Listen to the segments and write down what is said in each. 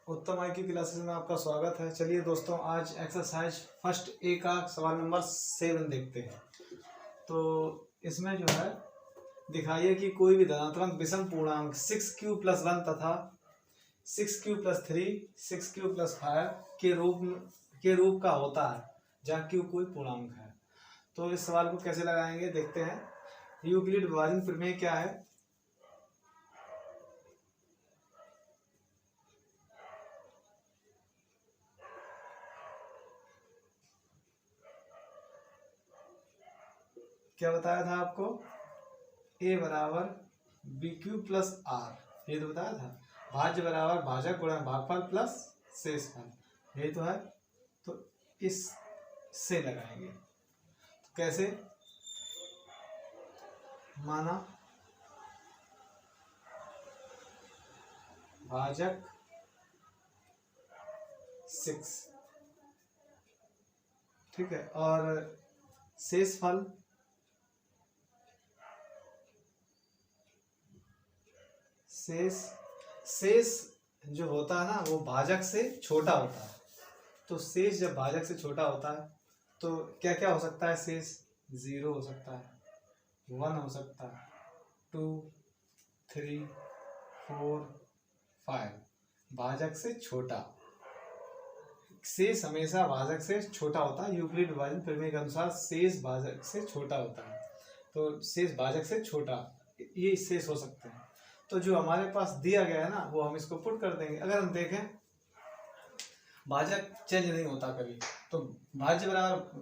उत्तम आई की क्लासेस में आपका स्वागत है। चलिए दोस्तों, आज एक्सरसाइज फर्स्ट ए का सवाल नंबर 7 देखते हैं। तो इसमें जो है दिखाइए कि कोई भी धनात्मक विषम पूर्णांक 6q+1 तथा 6q+3 6q+5 के रूप का होता है जहाँ q कोई पूर्णांक है। तो इस सवाल को कैसे लगाएंगे देखते हैं। यूक्लिड विभाजन प्रमेय क्या है? क्या बताया था आपको? a बराबर BQ+R, ये तो बताया था। भाज्य बराबर भाजक गुणा भागफल प्लस शेषफल, ये तो है। तो इस से लगाएंगे तो कैसे? माना भाजक 6, ठीक है, और शेषफल शेष जो होता है ना वो भाजक से छोटा होता है। तो शेष जब भाजक से छोटा होता है तो क्या क्या हो सकता है? शेष 0 हो सकता है, 1 हो सकता है, 2, 3, 4, 5। भाजक से छोटा, शेष हमेशा भाजक से छोटा होता है। यूक्लिड विभाजन प्रमेय के अनुसार शेष भाजक से छोटा होता है। तो शेष भाजक से छोटा, ये शेष हो सकते हैं। तो जो हमारे पास दिया गया है ना वो हम इसको पुट कर देंगे। अगर हम देखें भाजक चेंज नहीं होता कभी, तो भाज्य बराबर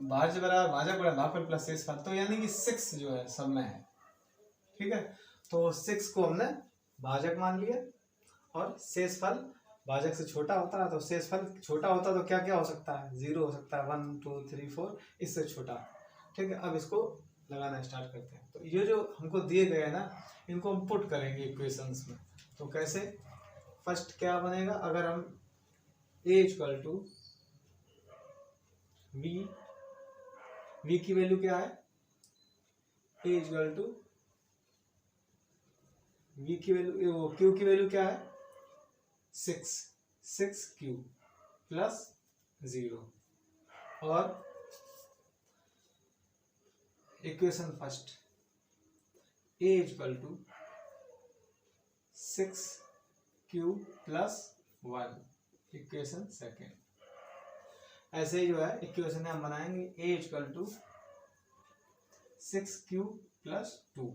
भाजक गुणा भागफल प्लस शेषफल, तो यानी कि 6 जो है सब में है, ठीक है। तो 6 को हमने भाजक मान लिया और शेषफल भाजक से छोटा होता है। तो शेषफल छोटा होता तो क्या क्या हो सकता है? 0 हो सकता है, 1, 2, 3, 4, इससे छोटा, ठीक है। अब इसको लगाना स्टार्ट करते हैं। तो ये जो हमको दिए गए हैं ना इनको हम पुट करेंगे इक्वेशंस में। तो कैसे? फर्स्ट क्या बनेगा? अगर हम a = v की वैल्यू क्या है? a = v की वैल्यू, वो q की वैल्यू क्या है? 6q + 0। और equation first a = 6q + 1, equation second. ऐसे ही जो है इक्वेशन हम बनाएंगे a = 6q + 2,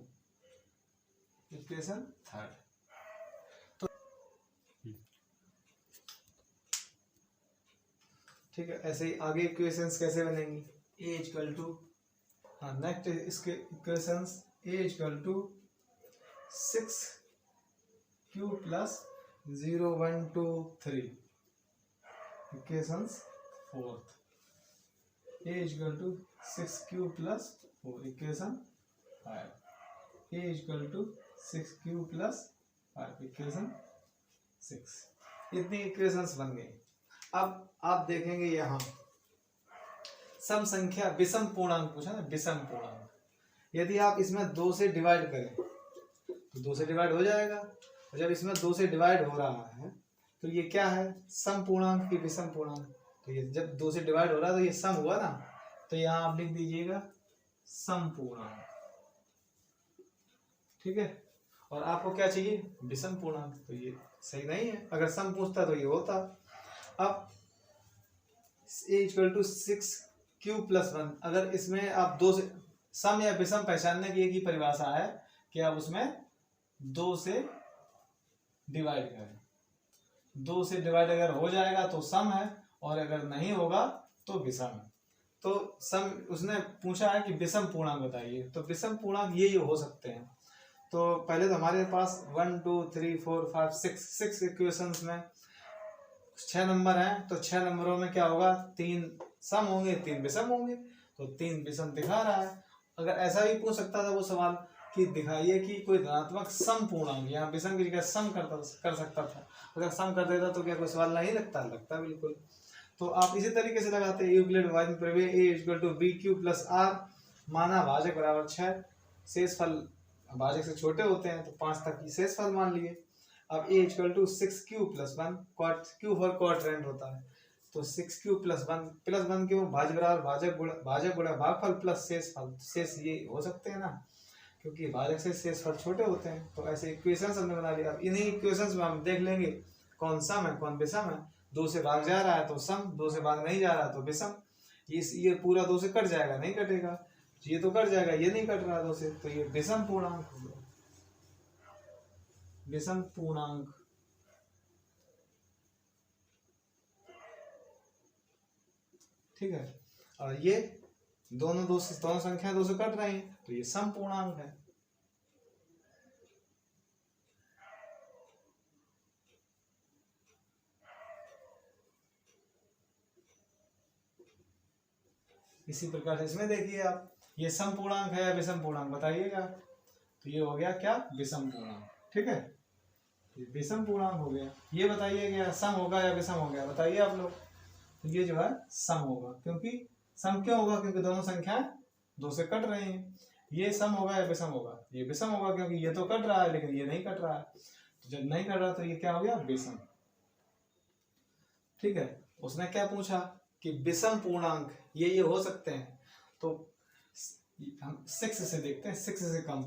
इक्वेशन थर्ड। तो ठीक है, ऐसे ही आगे इक्वेशंस कैसे बनेंगी? a = नेक्स्ट इसके equations a = 6q + 0, 1, 2, 3, equations fourth. a = 6q + 4, equation 5। a = 6q + 5, equation 6। इतनी इक्वेशंस बन गई। अब आप देखेंगे यहाँ सम संख्या विषम पूर्णांक पूछा ना, विषम पूर्णांक। यदि आप इसमें 2 से डिवाइड करें तो 2 से डिवाइड हो जाएगा। और जब इसमें 2 से डिवाइड हो रहा है तो ये क्या है? सम पूर्णांक की विषम पूर्णांक। तो ये जब 2 से डिवाइड हो रहा है तो ये सम हुआ ना, तो यहाँ आप लिख दीजिएगा सम पूर्णांक, ठीक है। और आपको क्या चाहिए? विषम पूर्णांक। तो ये सही नहीं है, अगर सम पूछता तो ये होता। अब a = 6q + 1, अगर इसमें आप 2 से सम या विषम पहचानने की एक ही परिभाषा है कि आप उसमें 2 से डिवाइड करें। 2 से डिवाइड अगर हो जाएगा तो सम है, और अगर नहीं होगा तो विषम है। तो सम उसने पूछा है कि विषम पूर्णांक बताइए, तो विषम पूर्णांक ये हो सकते हैं। तो पहले तो हमारे पास 1, 2, 3, 4, 5, 6 इक्वेशंस में 6 नंबर हैं। तो 6 नंबरों में क्या होगा? 3 सम होंगे, 3 विषम होंगे। तो 3 विषम दिखा रहा है। अगर ऐसा भी पूछ सकता था वो सवाल कि दिखाइए कि कोई धनात्मक सम पूर्णांक, यहाँ विषम की जगह सम कर सकता था। अगर सम कर देता तो क्या कोई सवाल नहीं लगता बिल्कुल। तो आप इसी तरीके से लगाते हैं यूक्लिड विभाजन प्रमेय a = BQ + R। माना भाजक बराबर 6, शेषफल भाजक से छोटे होते हैं तो 5 तक की शेषफल मान लिए। अब a equal to 6q plus 1, q for quadrant होता है, तो 6q प्लस वन क्यों, भाज्य बराबर भाजक गुणा भागफल प्लस शेषफल। शेष ये हो सकते हैं ना, क्योंकि भाजक से शेषफल छोटे होते हैं। तो ऐसे इक्वेशंस हमने बना लिया। अब इन्हीं इक्वेशंस में हम देख लेंगे कौन सम है कौन विषम है। 2 से भाग जा रहा है तो सम, 2 से भाग नहीं जा रहा तो विषम। ये पूरा 2 से कट जाएगा, नहीं कटेगा, ये तो कट जाएगा, ये नहीं कट रहा 2 से, तो ये विषम पूर्णांक हो गया, विषम पूर्णांक। ठीक है, और ये दोनों संख्या 2 से कट रही हैं, तो ये सम पूर्णांक है। इसी प्रकार से इसमें देखिए आप, ये सम पूर्णांक है या विषम पूर्णांक बताइएगा। तो ये हो गया क्या, विषम पूर्णांक। ठीक है, ये विषम पूर्णांक हो गया। ये बताइए क्या सम होगा या विषम हो गया, बताइए आप लोग। तो ये जो है सम होगा, क्योंकि सम क्यों होगा, क्योंकि दोनों संख्याएं 2 से कट रही हैं। ये सम होगा या विषम होगा, ये विषम होगा, क्योंकि ये तो कट रहा है लेकिन ये नहीं कट रहा है। तो जब नहीं कट रहा तो ये क्या हो गया, विषम। ठीक है, उसने क्या पूछा कि विषम पूर्णांक ये हो सकते हैं। तो हम 6 से देखते हैं, 6 से कम,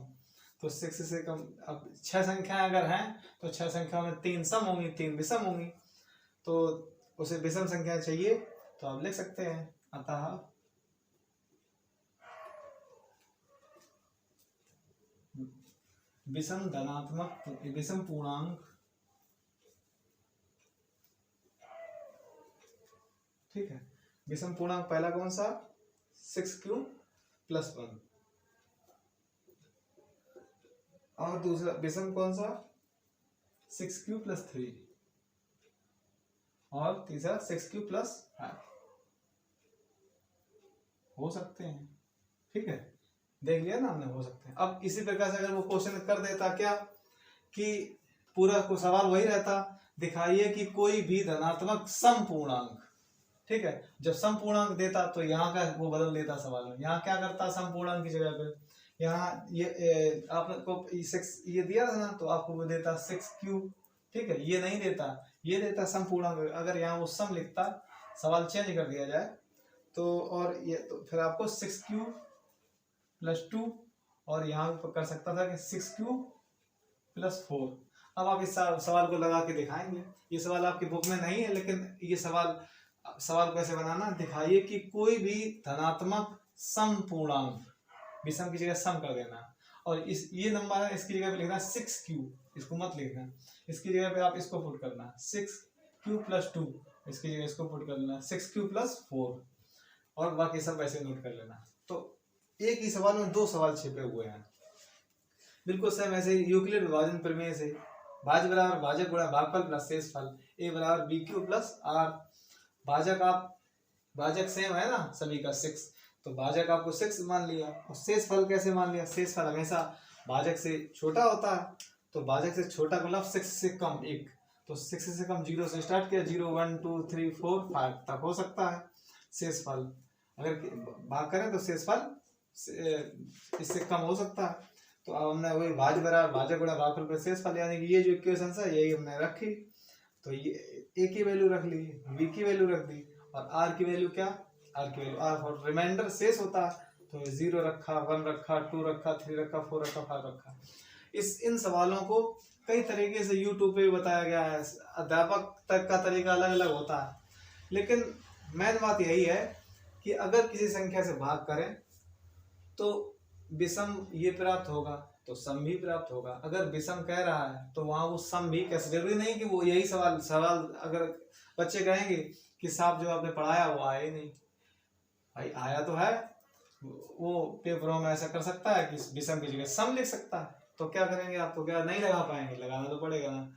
तो 6 से कम। अब 6 संख्याएं अगर हैं तो 6 संख्या में 3 सम होंगी, 3 विषम होंगी। तो उसे विषम संख्या चाहिए, तो आप लिख सकते हैं अतः विषम धनात्मक विषम पूर्णांक। ठीक है, विषम पूर्णांक पहला कौन सा, 6q प्लस 1, और दूसरा विषम कौन सा, 6q प्लस 3, और तीसरा 6q प्लस 5 हो सकते हैं। ठीक है, देख लिया ना हमने, हो सकते हैं। अब इसी प्रकार से अगर वो क्वेश्चन कर देता क्या कि पूरा को सवाल वही रहता, दिखाइए कि कोई भी धनात्मक सम पूर्णांक। ठीक है, जब सम पूर्णांक देता तो यहाँ का वो बदल देता सवाल में। यहाँ क्या करता, सम पूर्णांक की जगह पे यहाँ ये आपको 6 ये दिया था ना, तो आपको वो देता 6q। ठीक है, ये नहीं देता, ये देता सम पूर्णांक। अगर यहाँ वो सम लिखता, सवाल चेंज कर दिया जाए तो, और ये तो फिर आपको 6q प्लस 2, और यहाँ पर कर सकता था कि 6q प्लस 4। अब आप इस सवाल को लगा के दिखाएंगे। ये सवाल आपकी बुक में नहीं है, लेकिन ये सवाल कैसे बनाना, दिखाइए कि कोई भी धनात्मक सम पूर्णांक, विषम की जगह सम कर देना, और इस ये नंबर है, इसकी जगह पे लिखना 6q, इसको मत लिखना, इसकी जगह पे आप इसको पुट करना 6q प्लस 2, इसकी जगह इसको पुट कर लेना 6q प्लस 4, और बाकी सब वैसे नोट कर लेना। तो एक ही सवाल में 2 सवाल छिपे हुए हैं, बिल्कुल सेम ऐसे यूक्लिड विभाजन प्रमेय से। भाज्य बराबर भाजक गुणा भागफल प्लस शेषफल, a बराबर bq प्लस r। भाजक सेम है ना सभी का 6, तो भाजक आपको 6 मान लिया, और शेषफल कैसे मान लिया, शेषफल हमेशा भाजक से छोटा होता है, तो भाजक से छोटा मतलब 6 से कम 1, तो 6 से कम 0 से स्टार्ट किया, 0 1 2 3 4 5 तक हो सकता है शेषफल। अगर भाग करें तो शेषफल इससे कम हो सकता है। तो अब हमने वही भाज्य बराबर भाजक गुणा भागफल प्लस शेषफल, यानी कि ये जो इक्वेशन है यही हमने रखी। तो ये a की वैल्यू रख ली, b की वैल्यू रख दी, और r की वैल्यू क्या, r की वैल्यू r, और रिमाइंडर शेष होता है, तो 0 रखा, 1 रखा, 2 रखा, 3 रखा, 4 रखा, 5 रखा। इन सवालों को कई तरीके से यूट्यूब पे बताया गया है, अध्यापक तक का तरीका अलग अलग होता है, लेकिन मेन बात यही है कि अगर किसी संख्या से भाग करें तो विषम ये प्राप्त होगा, तो सम भी प्राप्त होगा। अगर विषम कह रहा है तो वहां वो सम भी कैसे, जरूरी नहीं कि वो यही सवाल अगर बच्चे कहेंगे कि साहब जो आपने पढ़ाया वो आया ही नहीं, भाई आया तो है, वो पेपरों में ऐसा कर सकता है कि विषम की जगह सम लिख सकता है, तो क्या करेंगे आप, तो क्या नहीं लगा पाएंगे, लगाना तो पड़ेगा ना।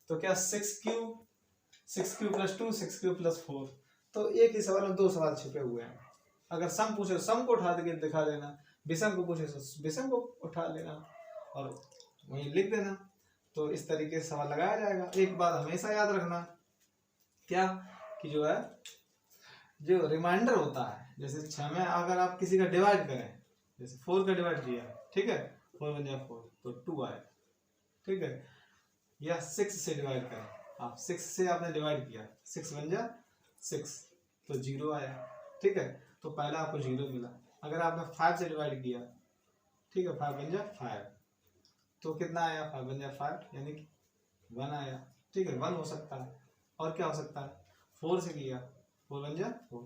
तो क्या 6q प्लस 2, 6q प्लस 4, तो एक ही सवाल में 2 सवाल छिपे हुए हैं। अगर सम पूछे तो सम को उठा के दिखा देना, विषम को पूछे तो विषम को उठा लेना और वहीं लिख देना। तो इस तरीके से सवाल लगाया जाएगा। एक बात हमेशा याद रखना, क्या कि जो है जो रिमाइंडर होता है, जैसे 6 में अगर आप किसी का डिवाइड करें, जैसे 4 का डिवाइड किया, ठीक है, 4 बन जाए 4 तो 2 आए, ठीक है, या 6 से डिवाइड करें, आप 6 से आपने डिवाइड किया, 6 बन जा 6 तो 0 आया, ठीक है। तो पहला आपको 0 मिला। अगर आपने 5 से डिवाइड किया, ठीक है, 5 बन जा 5 तो कितना आया, 5 बन जा 5 यानी कि 1 आया, ठीक है। 1 हो सकता है, और क्या हो सकता है, 4 से किया 4 बन जा 4,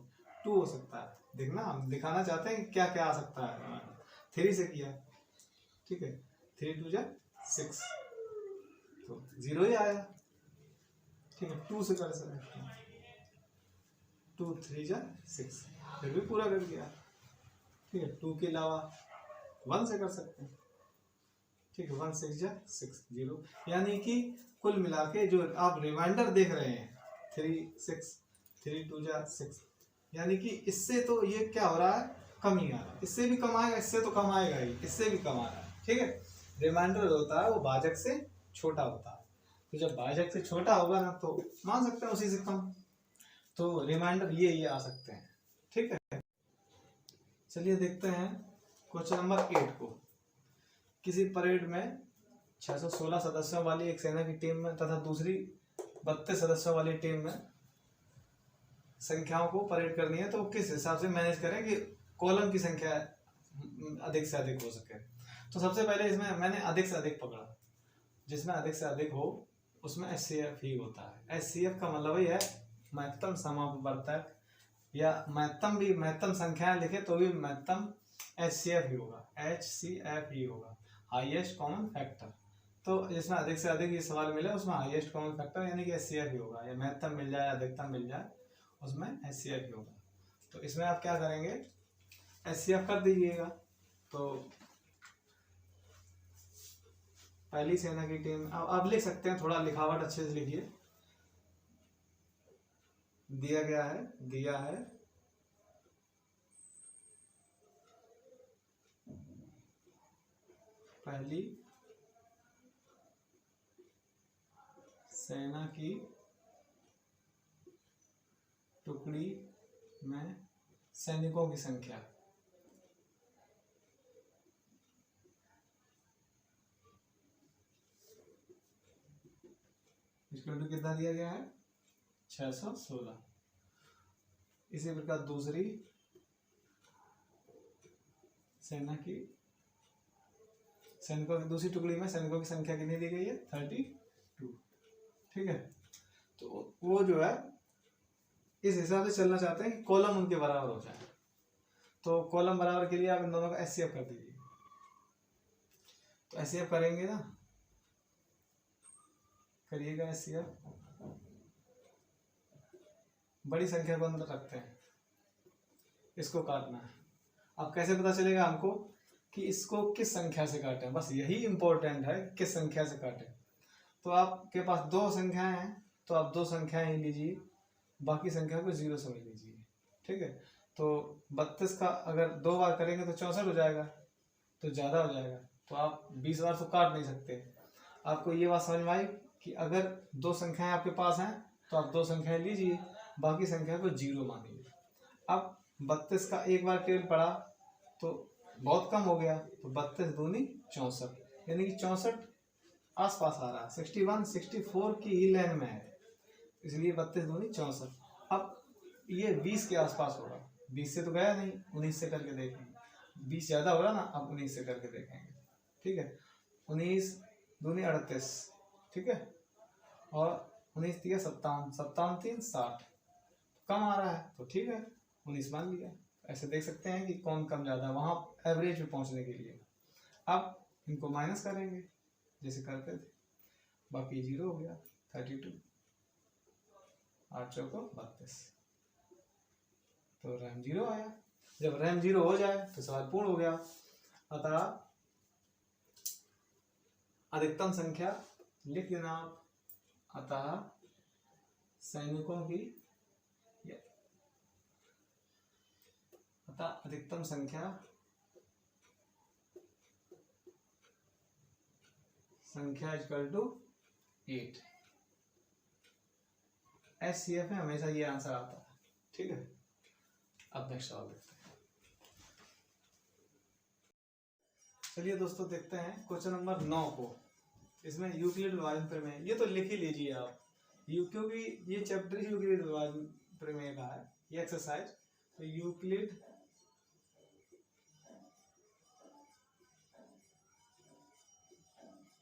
2 हो सकता है। देखना हम दिखाना चाहते हैं कि क्या क्या आ सकता है। 3 से किया, ठीक है, 3 2 जा 6 तो 0 ही आया, ठीक है। 2 से कर सकते हैं, 2 3 जा 6 फिर भी पूरा कर दिया, ठीक है। 2 के अलावा 1 से कर सकते हैं, ठीक है। 1 6 जा 6 0 यानी कि कुल मिला के जो आप रिमाइंडर देख रहे हैं 3 6 3 2 जा 6 यानी कि इससे तो ये क्या हो रहा है, कम ही आ रहा है। इससे भी कम आएगा, इससे तो कम आएगा ही, इससे भी कम आ रहा है, ठीक है। रिमाइंडर होता है वो भाजक से छोटा होता है, तो जब भाजक से छोटा होगा ना तो मान सकते हैं उसी से कम, तो रिमाइंडर ये आ सकते हैं, ठीक है। चलिए देखते हैं क्वेश्चन नंबर 8 को। किसी परेड में 616 सदस्यों वाली एक सेना की टीम में तथा दूसरी 32 सदस्यों वाली टीम में संख्याओं को परेड करनी है, तो किस हिसाब से मैनेज करें कि कॉलम की संख्या अधिक से अधिक हो सके। तो सबसे पहले इसमें मैंने अधिक से अधिक पकड़ा, जिसमें अधिक से अधिक हो उसमें HCF ही होता है। HCF का मतलब ही है महत्तम समापवर्तक, या महत्तम संख्याएं लिखे तो भी महत्तम HCF ही होगा, HCF ही होगा, हाईएस्ट कॉमन फैक्टर। तो जिसमें अधिक से अधिक ये सवाल मिले उसमें हाईएस्ट कॉमन फैक्टर यानी कि HCF ही होगा, या महत्तम मिल जाए अधिकतम मिल जाए उसमें HCF ही होगा। तो इसमें आप क्या करेंगे, HCF कर दीजिएगा। तो पहली सेना की टीम आप लिख सकते हैं, थोड़ा लिखावट अच्छे से लिखिए। दिया है पहली सेना की टुकड़ी में सैनिकों की संख्या, कितना दिया गया है 616। इसी प्रकार दूसरी सेना की सैनिकों की दूसरी टुकड़ी में सैनिकों की संख्या कितनी दी गई है 32, ठीक है। तो वो जो है इस हिसाब से चलना चाहते हैं कि कॉलम उनके बराबर हो जाए। तो कॉलम बराबर के लिए आप इन दोनों का HCF कर दीजिए। तो HCF करेंगे ना, करिएगा HCF। बड़ी संख्या को अंदर रखते हैं, इसको काटना है। अब कैसे पता चलेगा हमको कि इसको किस संख्या से काटें, बस यही इंपॉर्टेंट है, किस संख्या से काटें। तो आपके पास 2 संख्याएं हैं तो आप 2 संख्याएं ही लीजिए, बाकी संख्या को 0 समझ लीजिए, ठीक है। तो 32 का अगर 2 बार करेंगे तो 64 हो जाएगा, तो ज़्यादा हो जाएगा, तो आप 20 बार तो काट नहीं सकते। आपको ये बात समझ में आई कि अगर 2 संख्याएं आपके पास हैं तो आप 2 संख्याएं लीजिए, बाकी संख्या को 0 मानिए। अब 32 का एक बार केवल पड़ा तो बहुत कम हो गया, तो 32 दूनी 64 यानी कि 64 आसपास आ रहा है, 61 64 की ही लाइन में है, इसलिए 32 दूनी 64। अब ये 20 के आसपास होगा, 20 से तो गया नहीं, 19 से करके देखेंगे। 20 ज़्यादा हो रहा ना, अब 19 से करके देखेंगे, ठीक है। 19 दूनी 38, ठीक है, और 19 दिया 57, 57 3 60, कम आ रहा है तो ठीक है 19 मान लिया। ऐसे देख सकते हैं कि कौन कम ज़्यादा, वहाँ एवरेज पे पहुँचने के लिए। अब इनको माइनस करेंगे जैसे करते थे, बाकी 0 हो गया 32, 8 चौको 32, तो रैम 0 आया। जब रैम 0 हो जाए तो सवाल पूर्ण हो गया। अतः अधिकतम संख्या लिख देना आप, अतः सैनिकों की अतः अधिकतम संख्या इक्वल टू 8। HCF में हमेशा ये आंसर आता है, ठीक है। अब नेक्स्ट सवाल देखते हैं। चलिए दोस्तों देखते हैं क्वेश्चन नंबर 9 को। इसमें यूक्लिड विभाजन प्रमेय ये तो लिख ही लीजिए आप, क्योंकि ये चैप्टर ही यूक्लिड विभाजन प्रमेय का है, ये एक्सरसाइज। तो यूक्लिड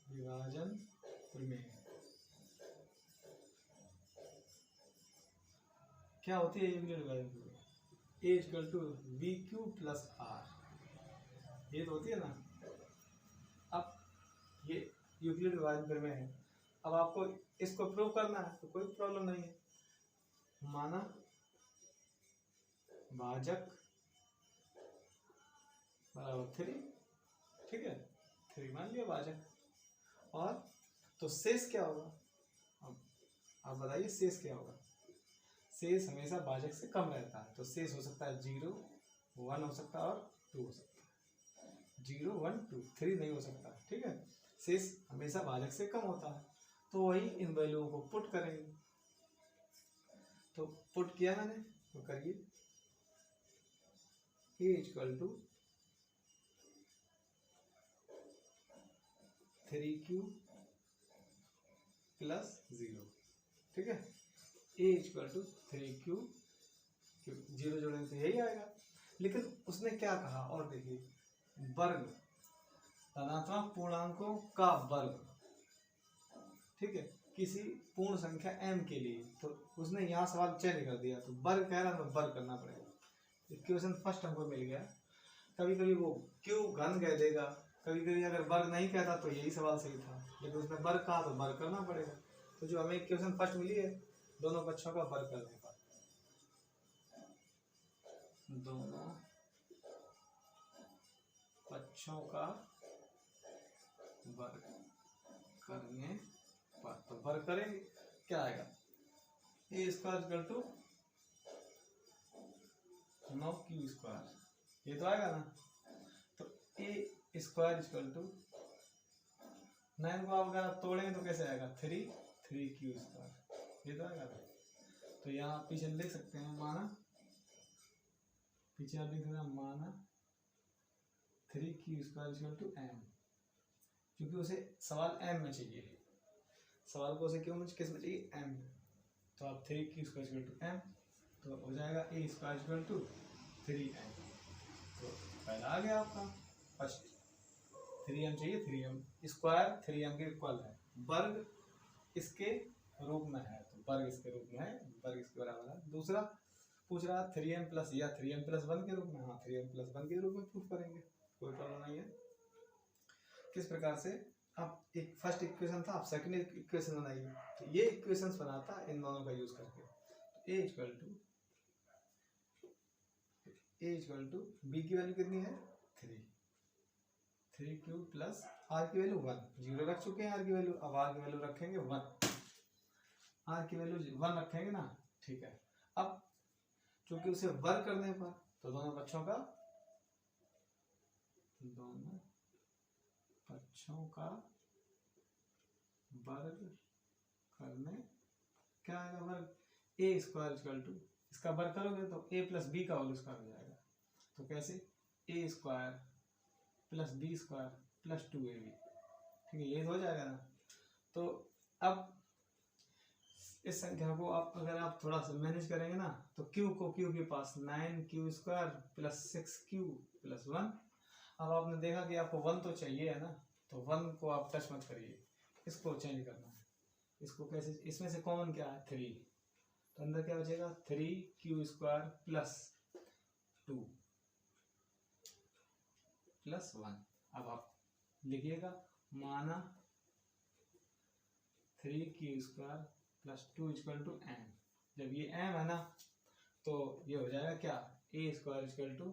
विभाजन प्रमेय क्या होती है? यूक्लिड विभाजन प्रमेय A equal to B Q plus R, ये तो होती है ना। अब ये यूक्लिड विभाजन प्रमेय है, अब आपको इसको प्रूव करना है तो कोई प्रॉब्लम नहीं है। माना भाजक बराबर 3, ठीक है, 3 मान लिया भाजक, और तो शेष क्या होगा? अब आप बताइए शेष क्या होगा? शेष हमेशा भाजक से कम रहता है, तो शेष हो सकता है 0, 1 हो सकता है और 2 हो सकता है। 0, 1, 2, 3 नहीं हो सकता, ठीक है। शेष हमेशा भाजक से कम होता है, तो वही इन वैल्यूओं को पुट करेंगे। तो पुट किया मैंने, तो करिए a equal to 3q plus 0, ठीक है। a इक्वल टू 3q, 0 जोड़ेंगे तो यही आएगा। लेकिन उसने क्या कहा, और देखिए वर्ग, धनात्मक पूर्णांकों का वर्ग, ठीक है, किसी पूर्ण संख्या m के लिए। तो उसने यहाँ सवाल चेंज कर दिया, तो वर्ग कह रहा तो वर्ग करना पड़ेगा। इक्वेशन फर्स्ट हमको मिल गया। कभी कभी वो क्यों घन कह देगा, कभी कभी अगर वर्ग नहीं कहता तो यही सवाल सही था, लेकिन उसने वर्ग कहा तो वर्ग करना पड़ेगा। तो जो हमें इक्वेशन फर्स्ट मिली है, दोनों पक्षों का वर्ग करने पर, दोनों पक्षों का वर्ग करने पर, तो वर्ग करेंगे, क्या आएगा? ए स्क्वायर इक्वल टू 9q², ये तो आएगा ना। तो ए स्क्वायर इक्वल टू 9 को आप अगर आप तोड़ेंगे तो कैसे आएगा? 3q², ये तो आएगा। तो यहाँ पीछे लिख सकते हैं, माना पीछे आप लिख सकते हैं, माना 3q² इक्वल टू m, क्योंकि उसे सवाल m में चाहिए, सवाल को उसे क्यों में, किस में चाहिए? m में। तो आप 3q² इक्वल टू m, तो हो जाएगा a square equal to 3m। तो पहला आ गया आपका फर्स्ट, 3m चाहिए, 3m स्क्वायर 3m के इक्वल है, वर्ग इसके रूप में है, तो वर्ग इसके रूप में है, वर्ग इसके बराबर है। दूसरा पूछ रहा 3m प्लस या 3m प्लस 1 के रूप में, हाँ 3m प्लस 1 के रूप में प्रूफ करेंगे, कोई प्रॉब्लम नहीं है। किस प्रकार से? अब एक फर्स्ट इक्वेशन था, आप सेकंड इक्वेशन बनाइए। तो ये इक्वेशंस बनाता है इन दोनों का यूज करके। तो a इक्वल टू b की वैल्यू कितनी है? 3q प्लस r की वैल्यू 1, 0 रख चुके हैं r की वैल्यू, अब r की वैल्यू रखेंगे 1, r की वैल्यू 1 रखेंगे ना, ठीक है। अब चूंकि उसे वर्ग करने पर, तो दोनों पक्षों का वर्ग करने, क्या आएगा वर्ग? a स्क्वायर इक्वल टू, इसका वर्ग करोगे तो a प्लस बी का होल स्क्वायर हो जाएगा। तो कैसे? a square plus B square plus 2ab, ठीक है, ये हो जाएगा ना। तो अब इस संख्या को आप अगर आप थोड़ा सा मैनेज करेंगे ना, तो q को q के पास 9q² प्लस 6q प्लस 1। अब आपने देखा कि आपको 1 तो चाहिए है ना, तो 1 को आप टच मत करिए, इसको चेंज करना है। इसको कैसे? इसमें से कॉमन क्या है? 3, तो अंदर क्या बचेगा? 3q² plus 2 plus 1। अब आप लिखिएगा, माना 3q² plus 2 equal to m। जब ये m है ना, तो ये हो जाएगा क्या? a square equal to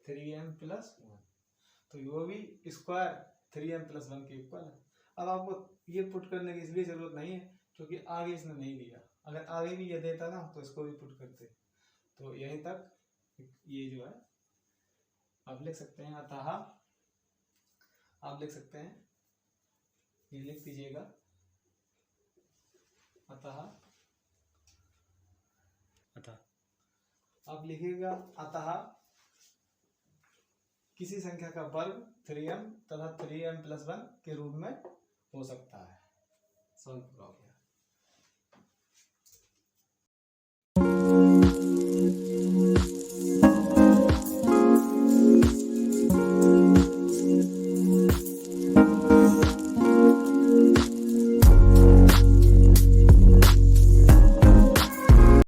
3m plus 1। तो वो भी स्क्वायर 3m प्लस 1 के इक्वल है। अब आपको ये पुट करने की इसलिए जरूरत नहीं है क्योंकि आगे इसने नहीं दिया, अगर आगे भी ये देता ना तो इसको भी पुट करते। तो यहीं तक ये जो है आप लिख सकते हैं, अतः आप लिख सकते हैं, ये लिख दीजिएगा, अतः आप लिखिएगा, अतः किसी संख्या का वर्ग 3m तथा 3m प्लस 1 के रूप में हो सकता है। सवाल पूरा हो गया।